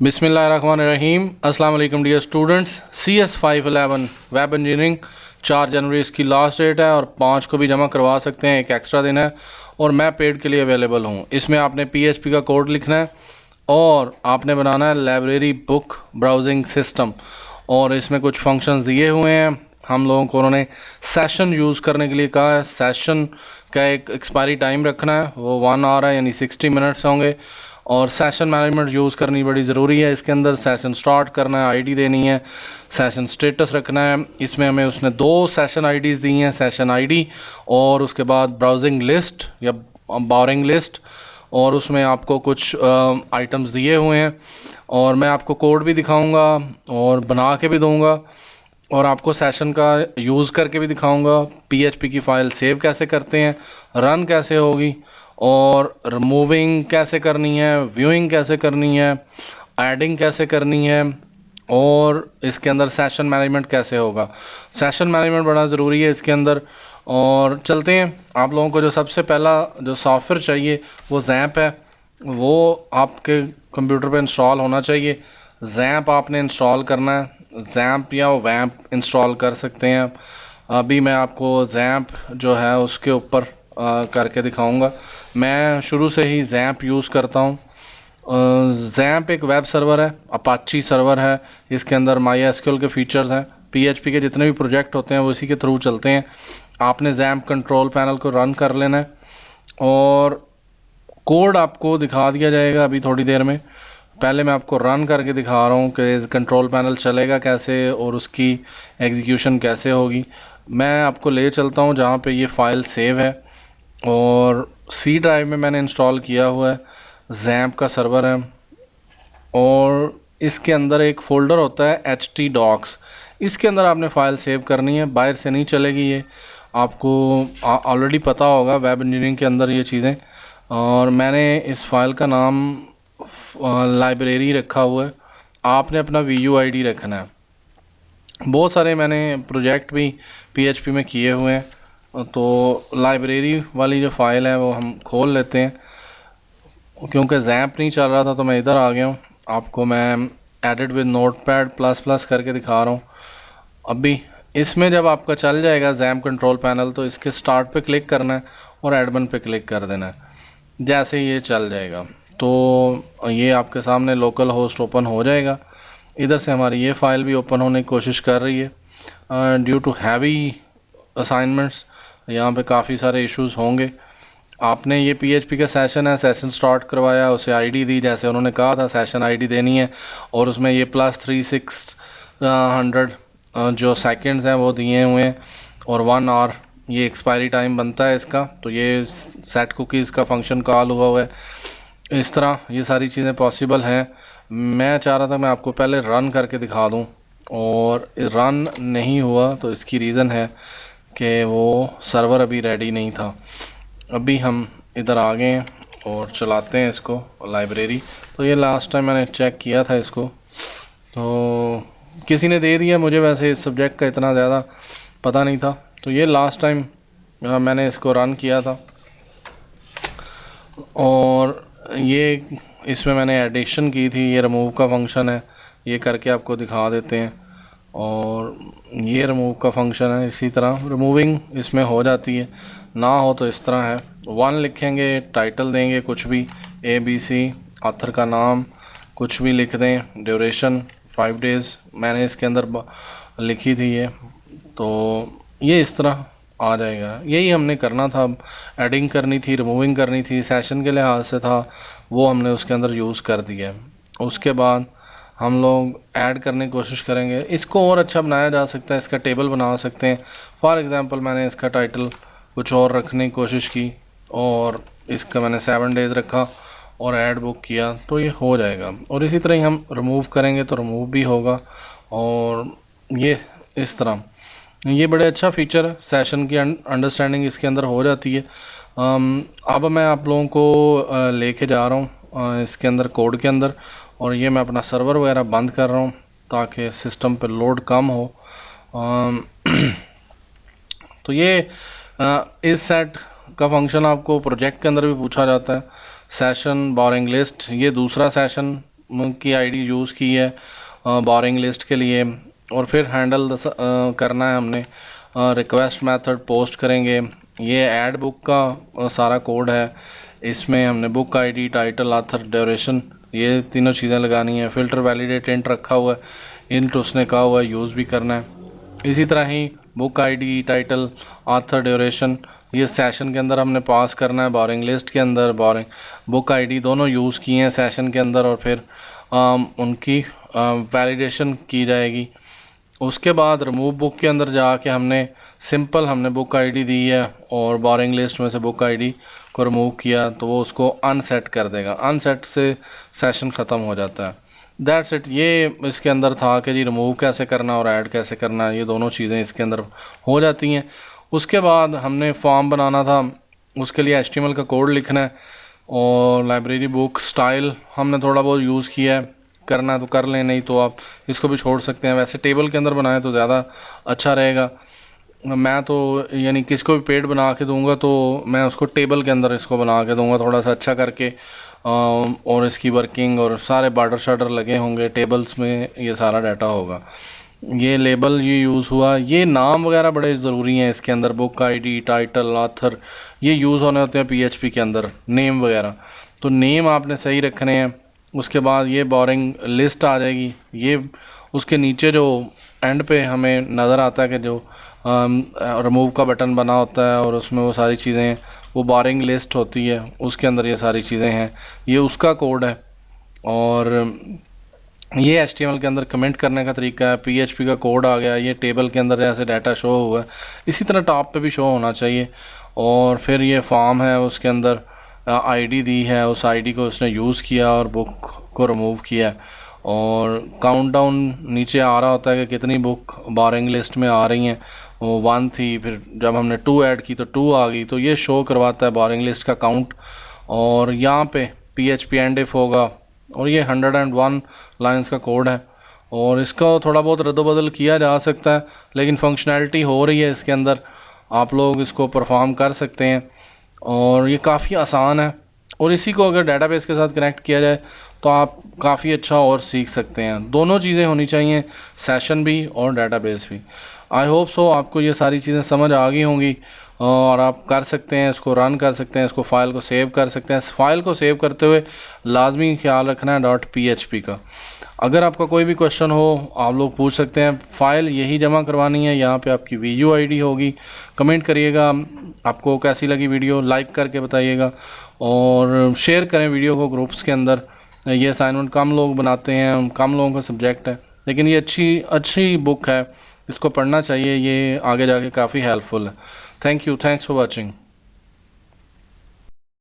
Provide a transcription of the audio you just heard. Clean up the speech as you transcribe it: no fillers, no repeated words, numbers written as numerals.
बिस्मिल्लाहिर्रहमानिर्रहीम। अस्सलाम वालेकुम dear students. CS511 web engineering 4 जनवरी इसकी लास्ट डेट है और 5 को भी जमा करवा सकते हैं, एक एक्स्ट्रा दिन है और मैं पेड के लिए अवेलेबल हूँ। इसमें आपने PHP का कोड लिखना है और आपने बनाना है लाइब्रेरी बुक ब्राउजिंग सिस्टम और इसमें कुछ फंक्शंस दिए हुए हैं। हम लोगों को उन्होंने सेशन यूज़ करने के लिए कहा है। सेशन का एक एक्सपायरी टाइम रखना है, वो 1 आवर है यानी 60 मिनट्स होंगे और सेशन मैनेजमेंट यूज़ करनी बड़ी ज़रूरी है। इसके अंदर सेशन स्टार्ट करना है, आईडी देनी है, सेशन स्टेटस रखना है। इसमें हमें उसने 2 सेशन आईडीज़ दी हैं, सेशन आईडी और उसके बाद ब्राउजिंग लिस्ट या बोरिंग लिस्ट, और उसमें आपको कुछ आइटम्स दिए हुए हैं और मैं आपको कोड भी दिखाऊंगा और बना के भी दूंगा और आपको सेशन का यूज़ करके भी दिखाऊंगा। PHP की फ़ाइल सेव कैसे करते हैं, रन कैसे होगी और रिमूविंग कैसे करनी है, व्यूइंग कैसे करनी है, ऐडिंग कैसे करनी है और इसके अंदर सेशन मैनेजमेंट कैसे होगा। सेशन मैनेजमेंट बड़ा ज़रूरी है इसके अंदर। और चलते हैं, आप लोगों को जो सबसे पहला जो सॉफ्टवेयर चाहिए वो ज़ैम्प है, वो आपके कंप्यूटर पे इंस्टॉल होना चाहिए। ज़ैम्प आपने इंस्टॉल करना है, ज़ैम्प या वैम्प इंस्टॉल कर सकते हैं। अभी मैं आपको ज़ैम्प जो है उसके ऊपर करके दिखाऊंगा। मैं शुरू से ही ज़ैम्प यूज़ करता हूँ। ज़ैम्प एक वेब सर्वर है, अपाची सर्वर है। इसके अंदर MySQL के फीचर्स हैं। PHP के जितने भी प्रोजेक्ट होते हैं वो इसी के थ्रू चलते हैं। आपने ज़ैम्प कंट्रोल पैनल को रन कर लेना है और कोड आपको दिखा दिया जाएगा अभी थोड़ी देर में। पहले मैं आपको रन करके दिखा रहा हूँ कि कंट्रोल पैनल चलेगा कैसे और उसकी एग्जीक्यूशन कैसे होगी। मैं आपको ले चलता हूँ जहाँ पे ये फ़ाइल सेव है और C ड्राइव में मैंने इंस्टॉल किया हुआ है। ज़ैम्प का सर्वर है और इसके अंदर एक फ़ोल्डर होता है htdocs। इसके अंदर आपने फ़ाइल सेव करनी है, बाहर से नहीं चलेगी ये। आपको ऑलरेडी पता होगा वेब इंजीनियरिंग के अंदर ये चीज़ें। और मैंने इस फाइल का नाम लाइब्रेरी रखा हुआ है। आपने अपना VUID रखना है। बहुत सारे मैंने प्रोजेक्ट भी PHP में किए हुए हैं, तो लाइब्रेरी वाली जो फ़ाइल है वो हम खोल लेते हैं। क्योंकि ज़ैम्प नहीं चल रहा था तो मैं इधर आ गया हूँ। आपको मैं एडिट विद नोटपैड++ करके दिखा रहा हूँ। अभी इसमें जब आपका चल जाएगा ज़ैम्प कंट्रोल पैनल तो इसके स्टार्ट पे क्लिक करना है और एडमिन पे क्लिक कर देना है। जैसे ये चल जाएगा तो ये आपके सामने लोकल होस्ट ओपन हो जाएगा। इधर से हमारी ये फ़ाइल भी ओपन होने की कोशिश कर रही है। ड्यू टू हैवी असाइनमेंट्स यहाँ पे काफ़ी सारे इश्यूज़ होंगे। आपने ये PHP का सेशन है, सेशन स्टार्ट करवाया, उसे आईडी दी जैसे उन्होंने कहा था, सेशन आईडी देनी है और उसमें ये +3600 जो सेकंड्स हैं वो दिए हुए हैं और 1 आवर ये एक्सपायरी टाइम बनता है इसका। तो ये सेट कुकीज़ का फंक्शन कॉल हुआ है। इस तरह ये सारी चीज़ें पॉसिबल हैं। मैं चाह रहा था मैं आपको पहले रन करके दिखा दूं और रन नहीं हुआ तो इसकी रीज़न है कि वो सर्वर अभी रेडी नहीं था। अभी हम इधर आ गए हैं और चलाते हैं इसको लाइब्रेरी। तो ये लास्ट टाइम मैंने चेक किया था इसको, तो किसी ने दे दिया मुझे, वैसे इस सब्जेक्ट का इतना ज़्यादा पता नहीं था। तो ये लास्ट टाइम मैंने इसको रन किया था और ये इसमें मैंने एडिशन की थी। ये रिमूव का फंक्शन है, ये करके आपको दिखा देते हैं। और ये रिमूव का फंक्शन है, इसी तरह रिमूविंग इसमें हो जाती है। ना हो तो इस तरह है, 1 लिखेंगे, टाइटल देंगे कुछ भी, ABC, ऑथर का नाम कुछ भी लिख दें, ड्यूरेशन 5 डेज़ मैंने इसके अंदर लिखी थी ये। तो ये इस तरह आ जाएगा। यही हमने करना था। एडिंग करनी थी, रिमूविंग करनी थी, सेशन के लिहाज से था वो हमने उसके अंदर यूज़ कर दिया। उसके बाद हम लोग ऐड करने की कोशिश करेंगे। इसको और अच्छा बनाया जा सकता है, इसका टेबल बना सकते हैं। फॉर एग्ज़ाम्पल मैंने इसका टाइटल कुछ और रखने की कोशिश की और इसका मैंने 7 डेज़ रखा और ऐड बुक किया तो ये हो जाएगा। और इसी तरह ही हम रिमूव करेंगे तो रिमूव भी होगा। और ये इस तरह ये बड़े अच्छा फ़ीचर है। सेशन की अंडरस्टैंडिंग इसके अंदर हो जाती है। अब मैं आप लोगों को लेके जा रहा हूँ इसके अंदर कोड के अंदर, और ये मैं अपना सर्वर वगैरह बंद कर रहा हूँ ताकि सिस्टम पे लोड कम हो। तो ये इस सेट का फंक्शन आपको प्रोजेक्ट के अंदर भी पूछा जाता है। सेशन बोरिंग लिस्ट, ये दूसरा सेशन की आईडी यूज़ की है बोरिंग लिस्ट के लिए। और फिर हैंडल करना है हमने, रिक्वेस्ट मेथड पोस्ट करेंगे। ये ऐड बुक का सारा कोड है, इसमें हमने book ID, title, author, duration, ये तीनों चीज़ें लगानी है। फ़िल्टर वैलिडेट इंट रखा हुआ है, इंट उसने कहा हुआ है यूज़ भी करना है। इसी तरह ही book ID, title, author, duration ये सेशन के अंदर हमने पास करना है। बोरिंग लिस्ट के अंदर बोरिंग बुक आईडी दोनों यूज़ किए हैं सेशन के अंदर, और फिर उनकी वैलिडेशन की जाएगी। उसके बाद रिमूव बुक के अंदर जाके हमने हमने बुक आईडी दी है और बोरिंग लिस्ट में से बुक आईडी को रिमूव किया, तो वो उसको अनसेट कर देगा। अनसेट से सेशन ख़त्म हो जाता है। That's it. ये इसके अंदर था कि जी रिमूव कैसे करना और ऐड कैसे करना, ये दोनों चीज़ें इसके अंदर हो जाती हैं। उसके बाद हमने फॉर्म बनाना था, उसके लिए HTML का कोड लिखना है, और लाइब्रेरी बुक स्टाइल हमने थोड़ा बहुत यूज़ किया है, करना है तो कर लें, नहीं तो आप इसको भी छोड़ सकते हैं। वैसे टेबल के अंदर बनाएं तो ज़्यादा अच्छा रहेगा। मैं तो यानी किसको भी पेड बना के दूंगा तो मैं उसको टेबल के अंदर इसको बना के दूंगा थोड़ा सा अच्छा करके, और इसकी वर्किंग और सारे बॉर्डर शार्डर लगे होंगे, टेबल्स में ये सारा डाटा होगा। ये लेबल ये यूज़ हुआ, ये नाम वगैरह बड़े ज़रूरी हैं इसके अंदर, बुक आईडी, टाइटल, ऑथर ये यूज़ होने होते हैं PHP के अंदर, नेम वगैरह, तो नेम आपने सही रखने हैं। उसके बाद ये बोरिंग लिस्ट आ जाएगी, ये उसके नीचे जो एंड पे हमें नज़र आता है कि जो रिमूव का बटन बना होता है और उसमें वो सारी चीज़ें, वो बोरिंग लिस्ट होती है, उसके अंदर ये सारी चीज़ें हैं, ये उसका कोड है। और ये HTML के अंदर कमेंट करने का तरीका है। PHP का कोड आ गया, ये टेबल के अंदर जैसे डाटा शो हुआ है इसी तरह टॉप पे भी शो होना चाहिए। और फिर ये फॉर्म है, उसके अंदर आईडी दी है, उस आईडी को उसने यूज़ किया और बुक को रिमूव किया, और काउंटडाउन नीचे आ रहा होता है कि कितनी बुक बोरिंग लिस्ट में आ रही हैं। वो 1 थी, फिर जब हमने 2 ऐड की तो 2 आ गई, तो ये शो करवाता है बोरिंग लिस्ट का काउंट। और यहाँ पे PHP एंड इफ होगा, और ये 101 लाइंस का कोड है, और इसका थोड़ा बहुत रद्दबदल किया जा सकता है, लेकिन फंक्शनैलिटी हो रही है इसके अंदर, आप लोग इसको परफॉर्म कर सकते हैं, और ये काफ़ी आसान है। और इसी को अगर डेटाबेस के साथ कनेक्ट किया जाए तो आप काफ़ी अच्छा और सीख सकते हैं। दोनों चीज़ें होनी चाहिए, सेशन भी और डेटाबेस भी। आई होप सो आपको ये सारी चीज़ें समझ आ गई होंगी, और आप कर सकते हैं, इसको रन कर सकते हैं, इसको फाइल को सेव कर सकते हैं। फाइल को सेव करते हुए लाजमी ख्याल रखना है .php का। अगर आपका कोई भी क्वेश्चन हो आप लोग पूछ सकते हैं। फ़ाइल यही जमा करवानी है, यहाँ पे आपकी VU ID होगी। कमेंट करिएगा आपको कैसी लगी वीडियो, लाइक करके बताइएगा, और शेयर करें वीडियो को ग्रुप्स के अंदर। ये असाइनमेंट कम लोग बनाते हैं, कम लोगों का सब्जेक्ट है, लेकिन ये अच्छी बुक है, इसको पढ़ना चाहिए, ये आगे जाके काफ़ी हेल्पफुल है। Thank you, thanks for watching.